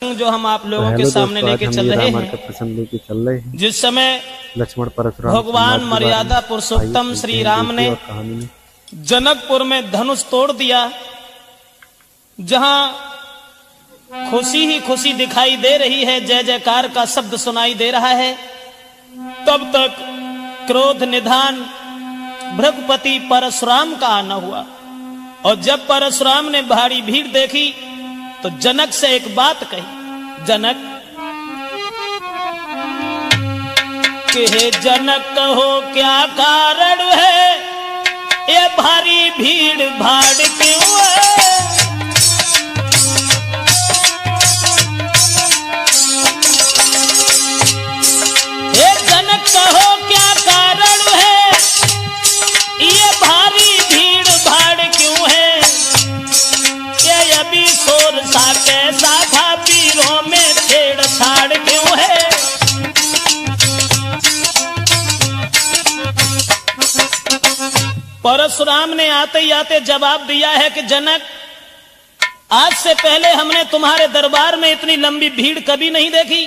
जो हम आप लोगों के सामने लेके चल रहे हैं, जिस समय लक्ष्मण परशुराम भगवान मर्यादा पुरुषोत्तम श्री राम ने जनकपुर में धनुष तोड़ दिया, जहां खुशी ही खुशी दिखाई दे रही है, जय जयकार का शब्द सुनाई दे रहा है, तब तक क्रोध निधान भृगुपति परशुराम का आना हुआ। और जब परशुराम ने भारी भीड़ देखी तो जनक से एक बात कही, जनक हे जनक कहो क्या कारण है, ये भारी भीड़ भाड़ क्यों है। हे जनक कहो क्या कारण है, ये भारी भीड़ भाड़ क्यों है। ये अभी शोर सा कैसा था, पीरों में छेड़छाड़ क्यों है। परशुराम ने आते ही आते जवाब दिया है कि जनक, आज से पहले हमने तुम्हारे दरबार में इतनी लंबी भीड़ कभी नहीं देखी,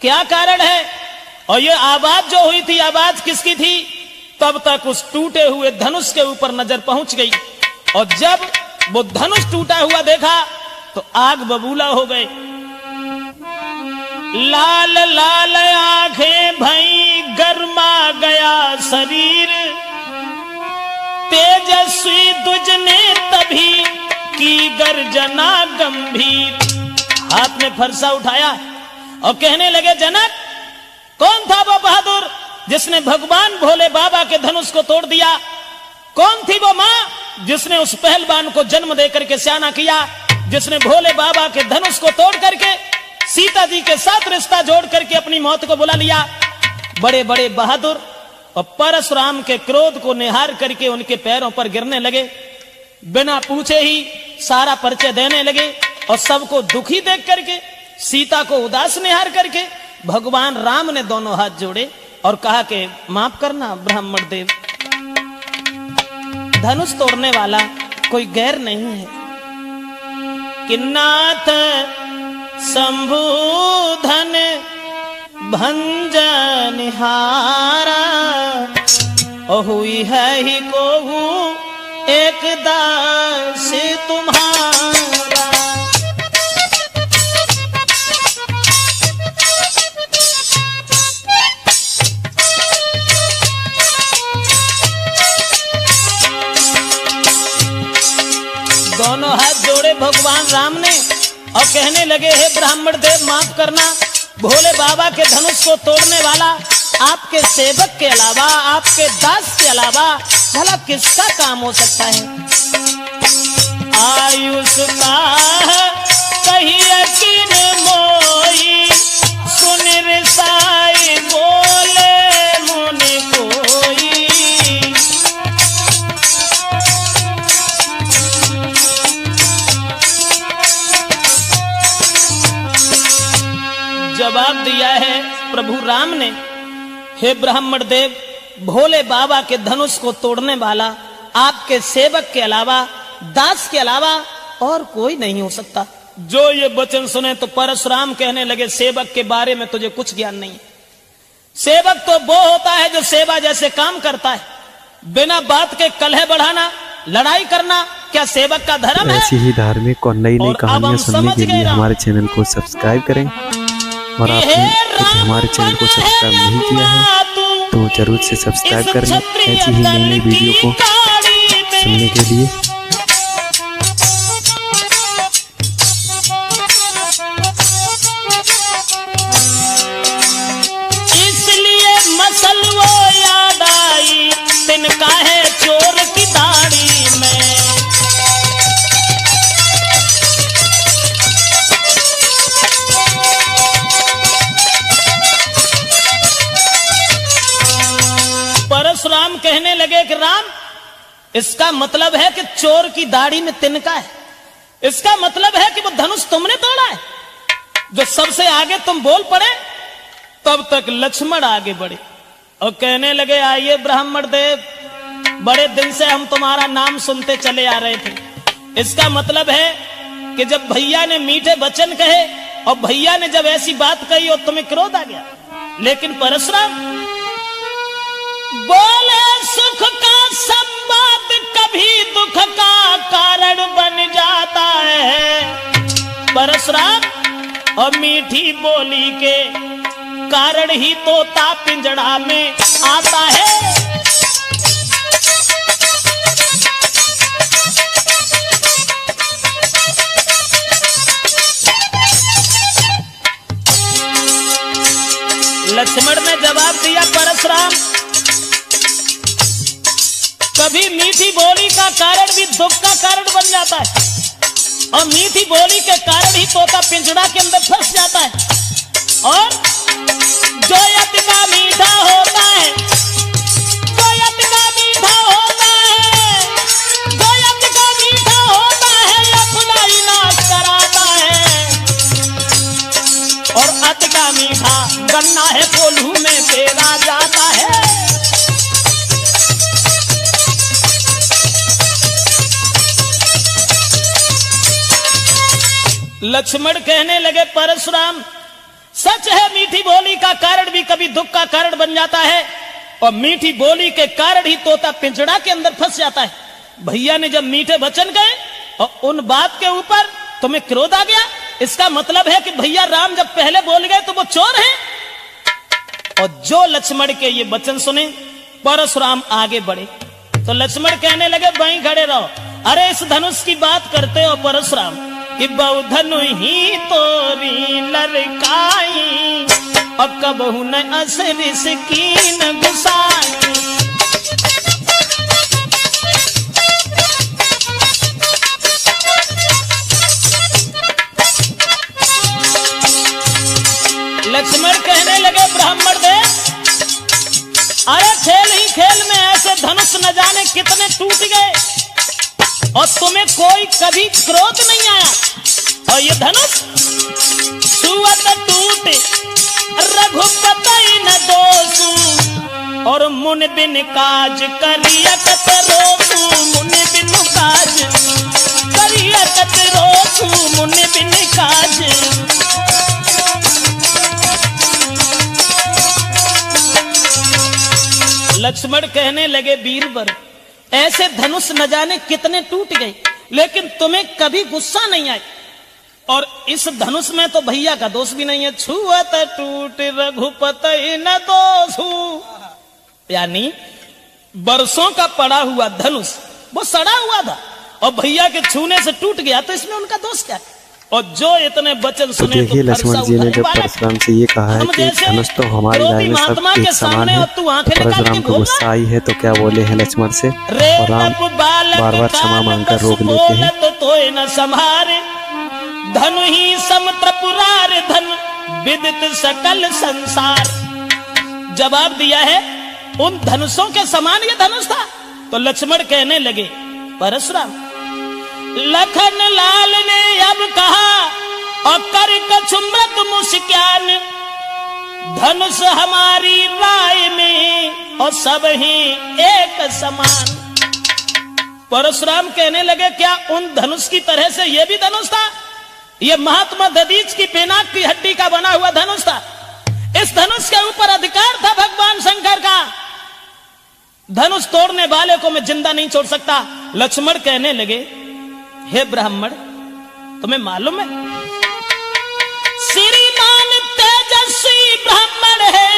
क्या कारण है। और ये आवाज जो हुई थी, आवाज किसकी थी। तब तक उस टूटे हुए धनुष के ऊपर नजर पहुंच गई, और जब वो धनुष टूटा हुआ देखा तो आग बबूला हो गए। लाल लाल आंखें भई, गर्मा गया शरीर, तेजस्वी दुज ने तभी की गर्जना गंभीर। हाथ में फरसा उठाया और कहने लगे, जनक कौन था वो बहादुर जिसने भगवान भोले बाबा के धनुष को तोड़ दिया। कौन थी वो मां जिसने उस पहलवान को जन्म देकर के स्याना किया, जिसने भोले बाबा के धनुष को तोड़ करके सीता जी के साथ रिश्ता जोड़ करके अपनी मौत को बुला लिया। बड़े बड़े बहादुर और परशुराम के क्रोध को निहार करके उनके पैरों पर गिरने लगे, बिना पूछे ही सारा परिचय देने लगे। और सबको दुखी देख करके, सीता को उदास निहार करके भगवान राम ने दोनों हाथ जोड़े और कहा कि माफ करना ब्राह्मण देव, धनुष तोड़ने वाला कोई गैर नहीं है। कि नाथ शंभुधन भंजन हारा, और हुई है ही को एक दास तुम्हारा। दोनों हाथ जोड़े भगवान राम ने और कहने लगे, हे ब्राह्मण देव माफ करना, भोले बाबा के धनुष को तोड़ने वाला आपके सेवक के अलावा, आपके दास के अलावा भला किसका काम हो सकता है। आयुष का कही यकीन मोई, सुन रिसाई बोले मुनि कोई। जवाब दिया है प्रभु राम ने, हे ब्राह्मण देव, भोले बाबा के धनुष को तोड़ने वाला आपके सेवक के अलावा, दास के अलावा और कोई नहीं हो सकता। जो ये वचन सुने तो परशुराम कहने लगे, सेवक के बारे में तुझे कुछ ज्ञान नहीं है। सेवक तो वो होता है जो सेवा जैसे काम करता है, बिना बात के कलह बढ़ाना, लड़ाई करना क्या सेवक का धर्म है। ऐसी ही धार्मिक और नई नई कहानियां सुनने के लिए हमारे चैनल को सब्सक्राइब करें, और आपने हमारे चैनल को सब्सक्राइब नहीं किया है तो जरूर से सब्सक्राइब करें, ऐसी ही नई नई वीडियो को सुनने के लिए। इसलिए मसल वो याद आई, तिनका है चोर की दाढ़ी में। परशुराम कहने लगे कि राम, इसका मतलब है कि चोर की दाढ़ी में तिनका है, इसका मतलब है कि वो धनुष तुमने तोड़ा है। जो सबसे आगे तुम बोल पड़े, तब तक लक्ष्मण आगे बढ़े और कहने लगे, आइए ब्राह्मण देव, बड़े दिन से हम तुम्हारा नाम सुनते चले आ रहे थे। इसका मतलब है कि जब भैया ने मीठे वचन कहे और भैया ने जब ऐसी बात कही और तुम्हें क्रोध आ गया। लेकिन परशुराम बोले सुख का संवाद कभी दुख का कारण बन जाता है। परशुराम और मीठी बोली के कारण ही तोता पिंजड़ा में आता है। लक्ष्मण ने जवाब दिया, परशुराम कभी मीठी बोली का कारण भी दुख का कारण बन जाता है और मीठी बोली के कारण ही तोता पिंजड़ा के अंदर फंस जाता है। और जो यज्ञ का मीठा होता है, जो यज्ञ का मीठा होता है, जो यज्ञ का मीठा होता है अपना ही नाश कराता है। और अति का मीठा गन्ना है कोल्हू में तेरा जाता है। लक्ष्मण कहने लगे, परशुराम सच है मीठी बोली का कारण भी कभी दुख का कारण बन जाता है और मीठी बोली के कारण ही तोता पिंजड़ा के अंदर फंस जाता है। भैया ने जब मीठे वचन गए और उन बात के ऊपर तुम्हें क्रोध आ गया, इसका मतलब है कि भैया राम जब पहले बोल गए तो वो चोर हैं। और जो लक्ष्मण के ये वचन सुने परशुराम आगे बढ़े तो लक्ष्मण कहने लगे, वहीं खड़े रहो। अरे इस धनुष की बात करते हो परशुराम कि बहु धनु ही तोरी लड़काई और कबहू न असर सकीन गुसाई। लक्ष्मण कहने लगे, ब्राह्मण देव अरे खेल ही खेल में ऐसे धनुष न जाने कितने टूट गए और तुम्हें कोई कभी क्रोध नहीं आया। और ये धनुष सुवत टूटे रघुपति न दोषू और मुन बिन काज करियकत रोसू। मुन बिन काज करियकत रोसू, मुन बिन काज। लक्ष्मण कहने लगे, वीरवर ऐसे धनुष न जाने कितने टूट गए लेकिन तुम्हें कभी गुस्सा नहीं आई। और इस धनुष में तो भैया का दोष भी नहीं है। छुअत टूट रघुपति न दोषू, यानी बरसों का पड़ा हुआ धनुष वो सड़ा हुआ था और भैया के छूने से टूट गया तो इसमें उनका दोष क्या है। और जो इतने वचन सुने तो देखिए लक्ष्मण जी ने जब परशुराम से ये कहा है कि धनुष तो हमारी राय में सब एक समान है, परशुराम को गुस्सा आई है तो क्या बोले हैं लक्ष्मण से और राम बार बार क्षमा मांगकर रोक लेते हैं। धनु ही समत्रपुरार धन विदित सकल संसार। जवाब दिया है उन धनुषों के समान ये धनुष था। तो लक्ष्मण कहने लगे, परशुराम लखन लाल ने अब कहा और कर कछुमृत मुस्कान, धनुष हमारी राय में और सब ही एक समान। परशुराम कहने लगे, क्या उन धनुष की तरह से यह भी धनुष था? यह महात्मा दधीच की पिनाक की हड्डी का बना हुआ धनुष था। इस धनुष के ऊपर अधिकार था भगवान शंकर का। धनुष तोड़ने वाले को मैं जिंदा नहीं छोड़ सकता। लक्ष्मण कहने लगे, हे ब्राह्मण तुम्हें मालूम है श्रीमान तेजस्वी ब्राह्मण है,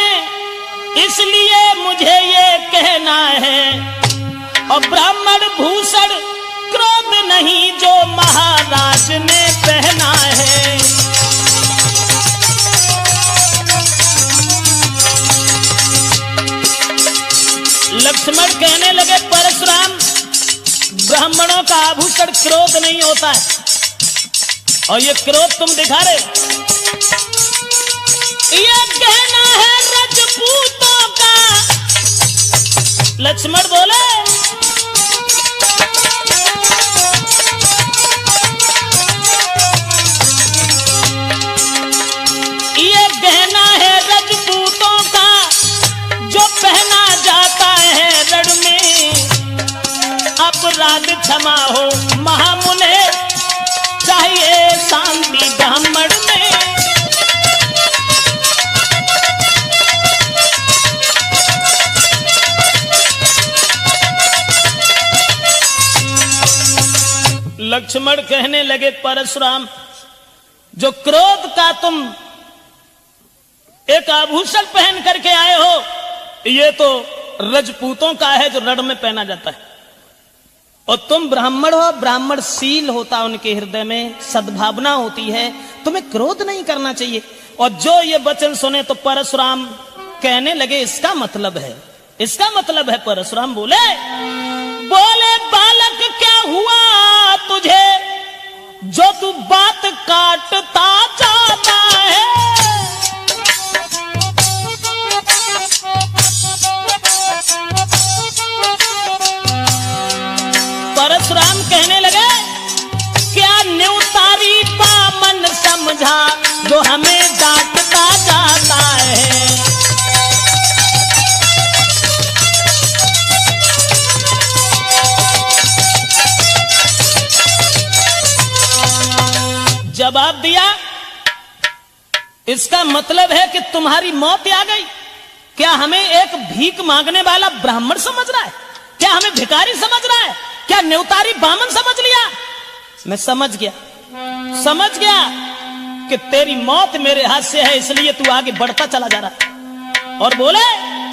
इसलिए मुझे ये कहना है और ब्राह्मण भूषण क्रोध नहीं जो महाराज ने पहना है। लक्ष्मण कहने लगे, परशुराम ब्राह्मणों का आभूषण क्रोध नहीं होता है और ये क्रोध तुम दिखा रहे, ये कहना है रजपूतों का। लक्ष्मण बोले, ये कहना है रजपूतों का जो पहना जाता है रण में। अपराध क्षमा हो महामुने, चाहिए शांति ब्राह्मण में। लक्ष्मण कहने लगे परशुराम, जो क्रोध का तुम एक आभूषण पहन करके आए हो, ये तो रजपूतों का है जो रण में पहना जाता है, और तुम ब्राह्मण हो, ब्राह्मण शील होता उनके हृदय में, सद्भावना होती है, तुम्हें क्रोध नहीं करना चाहिए। और जो ये वचन सुने तो परशुराम कहने लगे इसका मतलब है, इसका मतलब है। परशुराम बोले बालक क्या हुआ तुझे, जो तू बात काटता जाता है। परशुराम कहने लगे क्या न्यूतारी बामन समझा, जो हमें डांटता जाता है। जवाब दिया, इसका मतलब है कि तुम्हारी मौत आ गई। क्या हमें एक भीख मांगने वाला ब्राह्मण समझ रहा है? क्या हमें भिखारी समझ रहा है? क्या न्यूतारी बामन समझ लिया? मैं समझ गया कि तेरी मौत मेरे हाथ से है, इसलिए तू आगे बढ़ता चला जा रहा। और बोले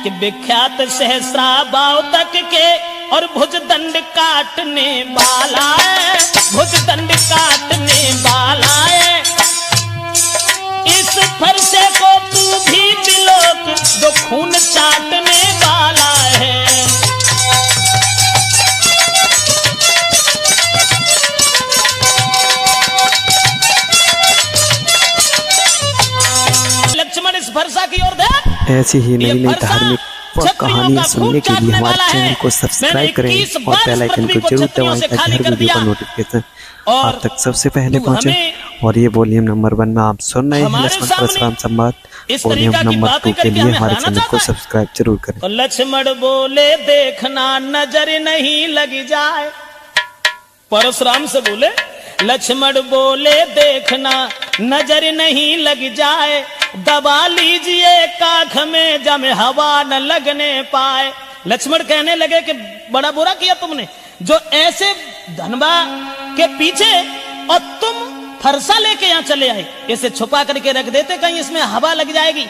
कि विख्यात सहस्रा बाव तक के और भुजदंड काटने वाला है, भुजदंड काटने वाला है। इस फरसे को तू भी बिलोक, जो खून चाटने वाला है। लक्ष्मण इस फरसा की ओर देख। ऐसी ही नई नई धार्मिक कहानियाँ सुनने के लिए हमारे चैनल को सब्सक्राइब करें और बेल आइकन को जरूर दबाएं ताकि हर वीडियो का नोटिफिकेशन आप तक सबसे पहले पहुंचे। और ये वॉल्यूम नंबर 1 में आप सुन रहे हैं लक्ष्मण परशुराम संवाद। वॉल्यूम नंबर 2 के लिए हमारे चैनल को सब्सक्राइब जरूर करें। लक्ष्मण बोले देखना नजर नहीं लग जाए। परशुराम से बोले, लक्ष्मण बोले देखना नजर नहीं लग जाए, दबा लीजिए काख में जमे हवा न लगने पाए। लक्ष्मण कहने लगे कि बड़ा बुरा किया तुमने, जो ऐसे धनबा के पीछे और तुम फरसा लेके यहाँ चले आए, इसे छुपा करके रख देते, कहीं इसमें हवा लग जाएगी।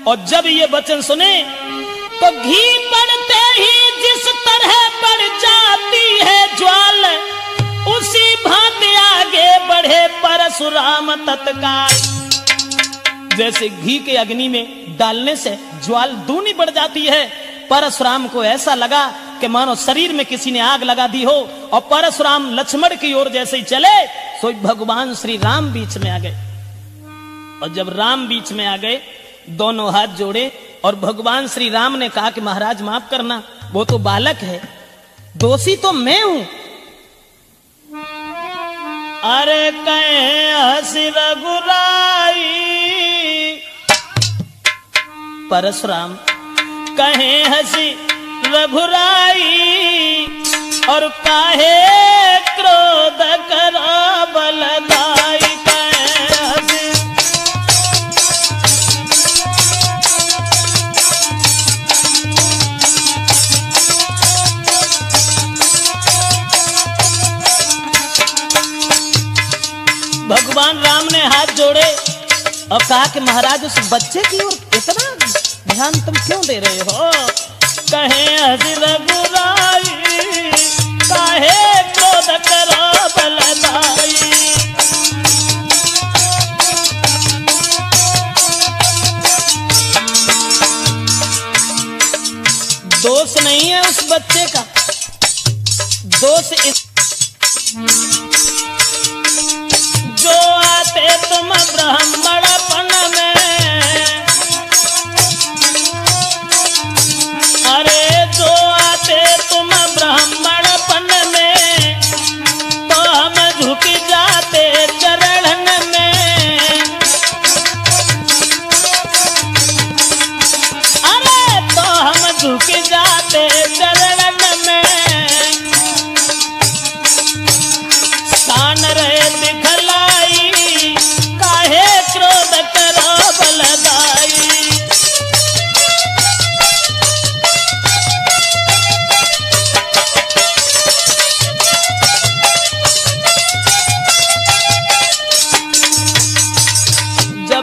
और जब ये वचन सुने तो घी बढ़ते ही जिस तरह बढ़ जाती है ज्वाल, उसी भांति आगे बढ़े परशुराम तत्काल। जैसे घी के अग्नि में डालने से ज्वाल दूनी बढ़ जाती है, परशुराम को ऐसा लगा कि मानो शरीर में किसी ने आग लगा दी हो। और परशुराम लक्ष्मण की ओर जैसे ही चले तो भगवान श्री राम बीच में आ गए। और जब राम बीच में आ गए, दोनों हाथ जोड़े और भगवान श्री राम ने कहा कि महाराज माफ करना, वो तो बालक है, दोषी तो मैं हूं। अरे कहे हंसी रघुराई, परशुराम कहे हंसी रघुराई, और काहे क्रोध करा बलदाई। कहे हंसी भगवान राम ने हाथ जोड़े और कहा कि महाराज उस बच्चे की ओर इतना ध्यान तुम क्यों दे रहे हो? कहे हंसी रघुराई, काहे क्रोध करो बलदाई। दोष नहीं है उस बच्चे का, दोष इस जो आते तुम ब्राह्मणपन में, अरे जो आते तुम ब्राह्मणपन में, तो हम झुक जाते चरणन में। अरे तो हम झुक जाते चरणन में।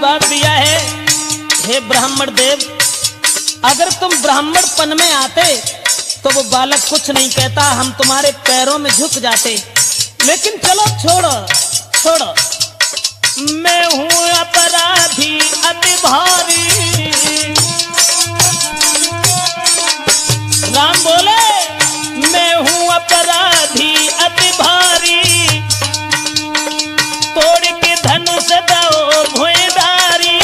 जवाब दिया है, हे ब्राह्मण देव, अगर तुम ब्राह्मणपन में आते तो वो बालक कुछ नहीं कहता, हम तुम्हारे पैरों में झुक जाते। लेकिन चलो छोड़ो छोड़ो, मैं हूं अपराधी अति भारी। राम बोले, मैं हूं अपराधी अति भारी, तोड़ के धनुष दो भुइंदारी।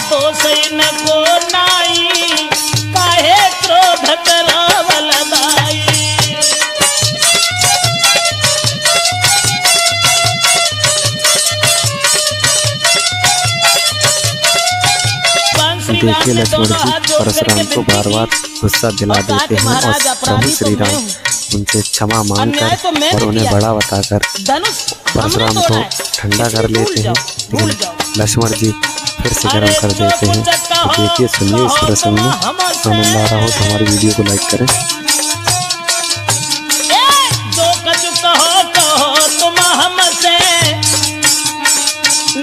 दोष न को नाई, काहे क्रोध करावल दाई। देखिए लक्ष्मण जी परशुराम को बार बार गुस्सा दिला देते हैं और प्रभु श्री राम उनसे क्षमा मांगकर और उन्हें बड़ा बताकर परशुराम को ठंडा कर लेते हैं। लेकिन लक्ष्मण जी फिर से गर्म कर देते हैं। तो देखिए सुनिए इस प्रसंग में, आनंद आ रहा हो तो हमारी वीडियो को लाइक करें। जो कछु कहो कहो तुम हमसे,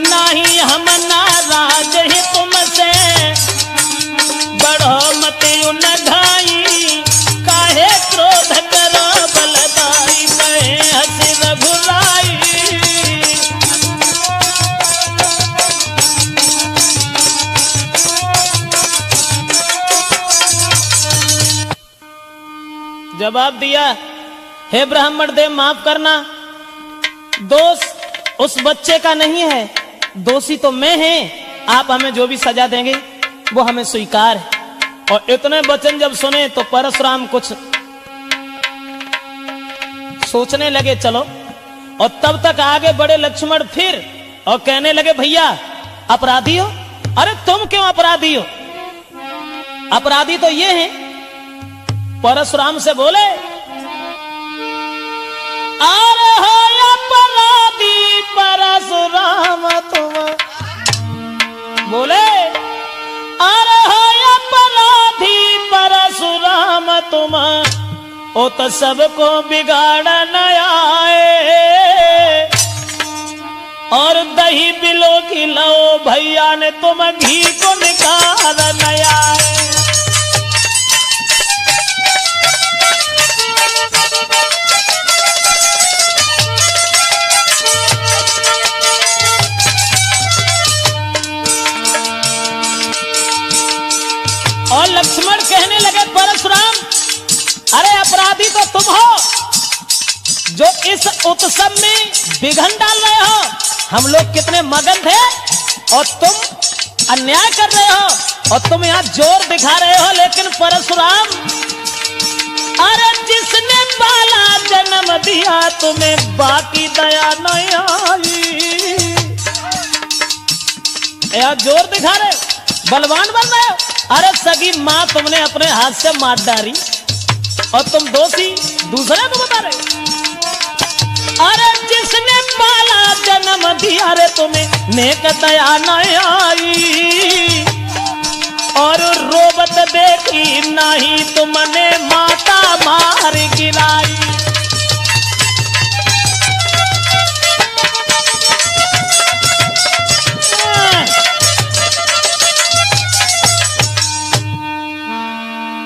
नहीं हम नाराज ही तुमसे, बढ़ो मत उन ढाई, काहे क्रोध करो बलदाई, कहे हंसी रघुराई। जवाब दिया, हे ब्राह्मण देव माफ करना, दोष उस बच्चे का नहीं है, दोषी तो मैं है। आप हमें जो भी सजा देंगे वो हमें स्वीकार है। और इतने वचन जब सुने तो परशुराम कुछ सोचने लगे, चलो। और तब तक आगे बढ़े लक्ष्मण फिर और कहने लगे, भैया अपराधी हो? अरे तुम क्यों अपराधी हो? अपराधी तो ये है। परशुराम से बोले, अरे हो अपराधी परशुराम तुम, बोले अरे हो अपराधी परशुराम तुम, ओ तो सबको बिगाड़न आए, और दही बिलो की लो भैया ने तुम घी को निकाल आए। और लक्ष्मण कहने लगे, परशुराम अरे अपराधी तो तुम हो जो इस उत्सव में विघ्न डाल रहे हो। हम लोग कितने मगन थे और तुम अन्याय कर रहे हो और तुम यहाँ जोर दिखा रहे हो। लेकिन परशुराम, अरे जिसने पाला जन्म दिया तुम्हें बाकी दया नहीं आई। यहाँ जोर दिखा रहे हो, बलवान बन रहे हो। अरे सगी माँ तुमने अपने हाथ से मार डाली और तुम दोषी दूसरे को बता रहे हो। अरे जिसने पाला जन्म दिया रे तुम्हें नेक दया नहीं आई, और रोबत देखी नहीं तुमने माता मार गिराई।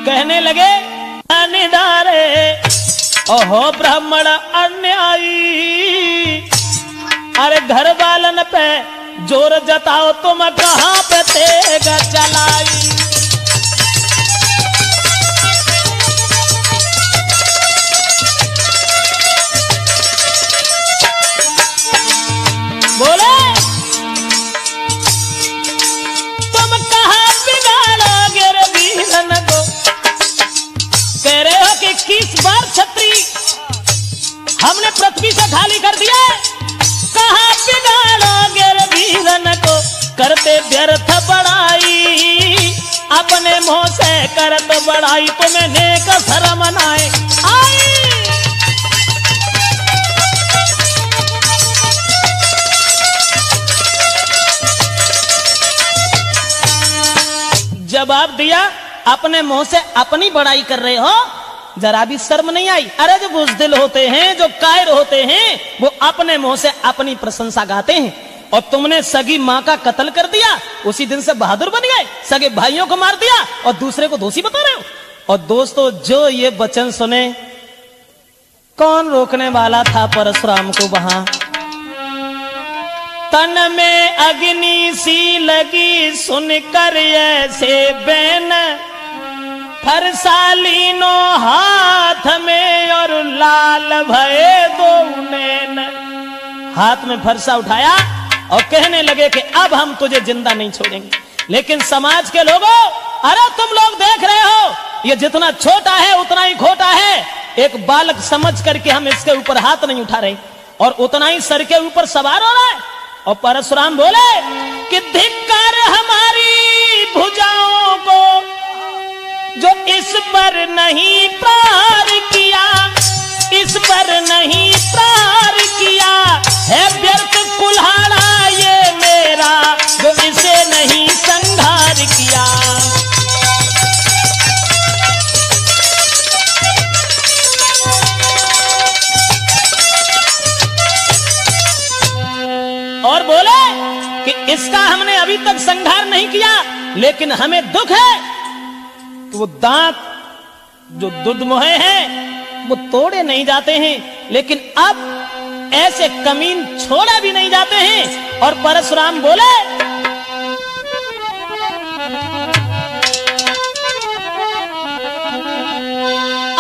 कहने लगे, निधारे ओहो ब्राह्मण अन्यायी, अरे घर वालन पे जोर जताओ तुम कहां पे तेग चलाई। बोले तुम कहां बिगाड़ोगे रे वीरन को, कह रहे हो कि 21 बार छत्री हमने पृथ्वी से खाली कर दिया। कहां बिगाड़ोगे रे वीरन को, करते व्यर्थ बड़ाई, अपने मुंह से करत बड़ाई, तुम्हें नेक शर्म नाए आई। जवाब दिया, अपने मुंह से अपनी बड़ाई कर रहे हो जरा भी शर्म नहीं आई? अरे जो बुज़दिल होते हैं, जो कायर होते हैं, वो अपने मुंह से अपनी प्रशंसा गाते हैं। और तुमने सगी माँ का कत्ल कर दिया, उसी दिन से बहादुर बन गए, सगे भाइयों को मार दिया और दूसरे को दोषी बता रहे हो। और दोस्तों, जो ये वचन सुने, कौन रोकने वाला था परशुराम को? वहां तन में अग्नि सी लगी, सुनकर ऐसे बैन, फरसालीनो हाथ में और लाल भये दो नैन। हाथ में फरसा उठाया और कहने लगे कि अब हम तुझे जिंदा नहीं छोड़ेंगे। लेकिन समाज के लोगों, अरे तुम लोग देख रहे हो, ये जितना छोटा है उतना ही खोटा है। एक बालक समझ करके हम इसके ऊपर हाथ नहीं उठा रहे और उतना ही सर के ऊपर सवार हो रहा है। और परशुराम बोले कि धिक्कार हमारी भुजाओं को, जो इस पर नहीं प्रहार किया, इस पर नहीं प्रहार किया है। व्यर्थ कुल्हाड़ा ये मेरा, जो इसे नहीं संहार किया। और बोले कि इसका हमने अभी तक संहार नहीं किया, लेकिन हमें दुख है कि वो दांत जो दुधमुहे हैं वो तोड़े नहीं जाते हैं, लेकिन अब ऐसे कमीन छोड़े भी नहीं जाते हैं। और परशुराम बोले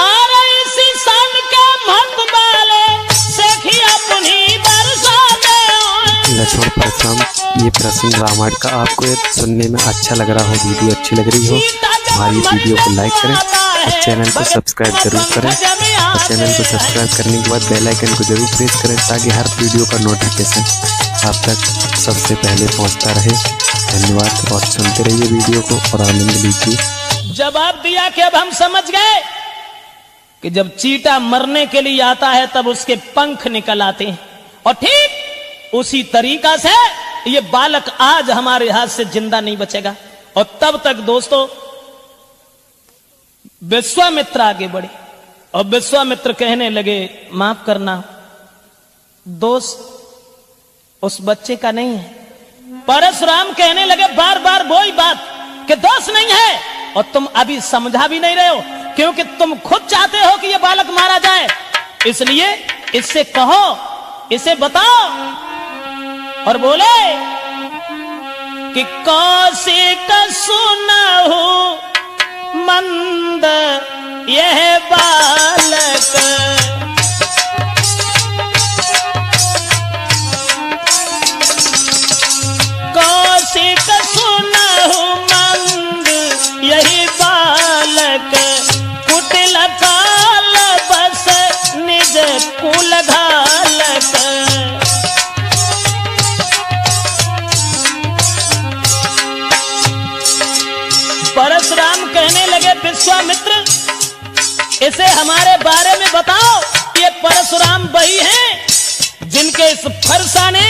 अरे इसी सन के मत बाले सेखिया पुनी बरसा में। लक्ष्मण परशुराम ये प्रसंग रामायण का आपको ये सुनने में अच्छा लग रहा हो, वीडियो अच्छी लग रही हो, हमारी वीडियो को लाइक करें और चैनल को सब्सक्राइब जरूर करें। और चैनल को सब्सक्राइब करने के बाद बेल आइकन को जरूर प्रेस करें, ताकि हर वीडियो का नोटिफिकेशन आप तक सबसे पहले पहुंचता रहे। धन्यवाद और सुनते रहिए वीडियो को और आनंद लीजिए। जवाब दिया कि अब हम समझ गए कि जब चीटा मरने के लिए आता है तब उसके पंख निकल आते हैं, और ठीक उसी तरीका से ये बालक आज हमारे हाथ से जिंदा नहीं बचेगा। और तब तक दोस्तों विश्वामित्र आगे बढ़े और विश्वामित्र कहने लगे, माफ करना, दोष उस बच्चे का नहीं है। परशुराम कहने लगे बार बार वही बात कि दोष नहीं है, और तुम अभी समझा भी नहीं रहे हो, क्योंकि तुम खुद चाहते हो कि यह बालक मारा जाए। इसलिए इससे कहो, इसे बताओ। और बोले कि कौशिक सुनहु मंद यह बालक, कौशिक सुनहु मंद यही बालक, कुटिल काल बस निज कुल घालक। परशुराम कहने लगे, विश्वामित्र इसे हमारे बारे में बताओ। ये परशुराम वही हैं जिनके इस फरसा ने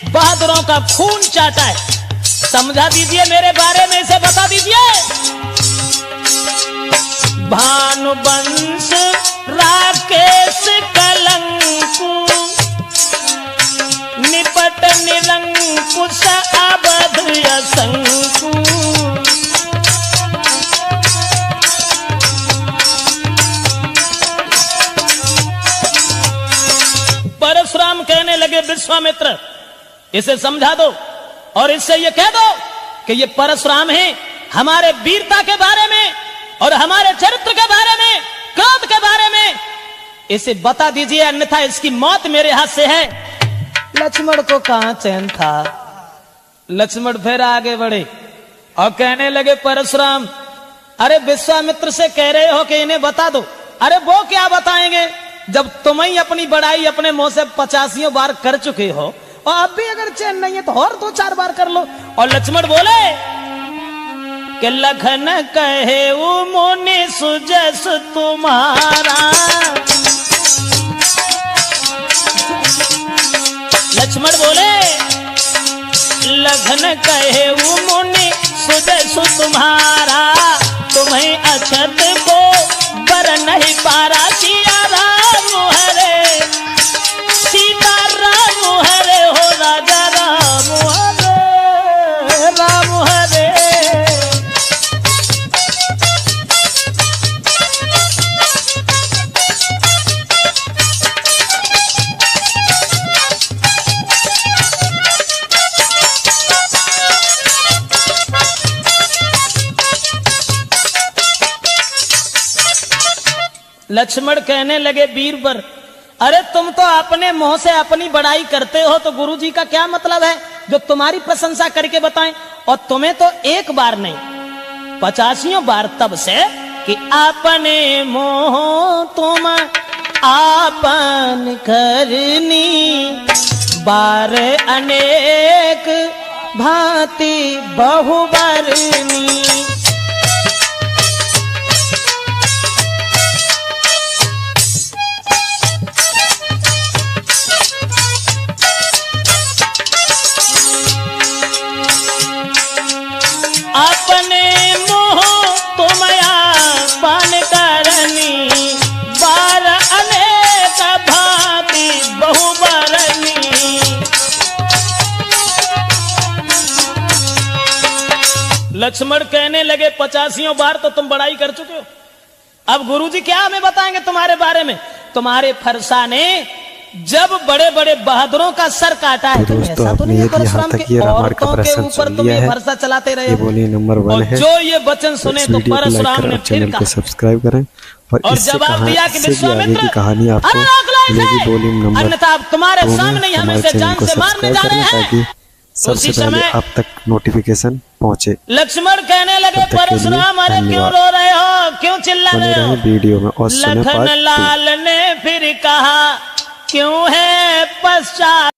बहादुरों का खून चाटा है। समझा दीजिए मेरे बारे में, इसे बता दीजिए। भानुवंश राकेश कलंकु, निपट निरंकुश अवध असंकु। परशुराम कहने लगे, विश्वामित्र इसे समझा दो और इससे ये कह दो कि ये परशुराम है हमारे वीरता के बारे में और हमारे चरित्र के बारे में, क्रोध के बारे में इसे बता दीजिए, अन्यथा इसकी मौत मेरे हाथ से है। लक्ष्मण को कहां चैन था। लक्ष्मण फिर आगे बढ़े और कहने लगे, परशुराम अरे विश्वामित्र से कह रहे हो कि इन्हें बता दो। अरे वो क्या बताएंगे, जब तुम ही अपनी बड़ाई अपने मुंह से 50 बार कर चुके हो, और अब भी अगर चैन नहीं है तो और 2-4 बार कर लो। और लक्ष्मण बोले कि लखन कहे वो मुनि सुजस तुम्हारा। लक्ष्मण बोले, लखन कहे वो मुनि सुजस तुम्हारा, तुम्हें अक्षत को कर नहीं पारा, सिया राम हरे सीता राम हरे हो राजा राम हरे राम हरे। लक्ष्मण कहने लगे बीरबर, अरे तुम तो अपने मुंह से अपनी बड़ाई करते हो, तो गुरुजी का क्या मतलब है जो तुम्हारी प्रशंसा करके बताएं? और तुम्हें तो एक बार नहीं 85 बार तब से कि अपने मोह तुम आपन करनी, बार अनेक भांति बहुबरनी। अपने मोह तुम आपन करनी, बार अनेक भांति बहुबरनी। लक्ष्मण कहने लगे 85 बार तो तुम बड़ाई कर चुके हो, अब गुरुजी क्या हमें बताएंगे तुम्हारे बारे में? तुम्हारे फरसा ने जब बड़े बड़े बहादुरों का सर काटा है, तुम ऐसा तो नहीं है परशुराम के औरतों के ऊपर तुम ये फरसा चलाते रहे हो। नंबर 1 है। जो ये वचन सुने तो परशुराम ने फिर कहा, सब्सक्राइब करें और जवाब दिया कि विश्वामित्र कहानी आपको मिलेगी वॉल्यूम नंबर, अन्यथा आप तुम्हारे सामने हम इसे जान से मारने जा रहे हैं। सबसे पहले आप तक नोटिफिकेशन पहुंचे। लक्ष्मण कहने लगे परशुराम अरे क्यों रो रहे हो, क्यों चिल्ला रहे हो? वीडियो में और लखन लाल ने फिर कहा क्यों है पश्चात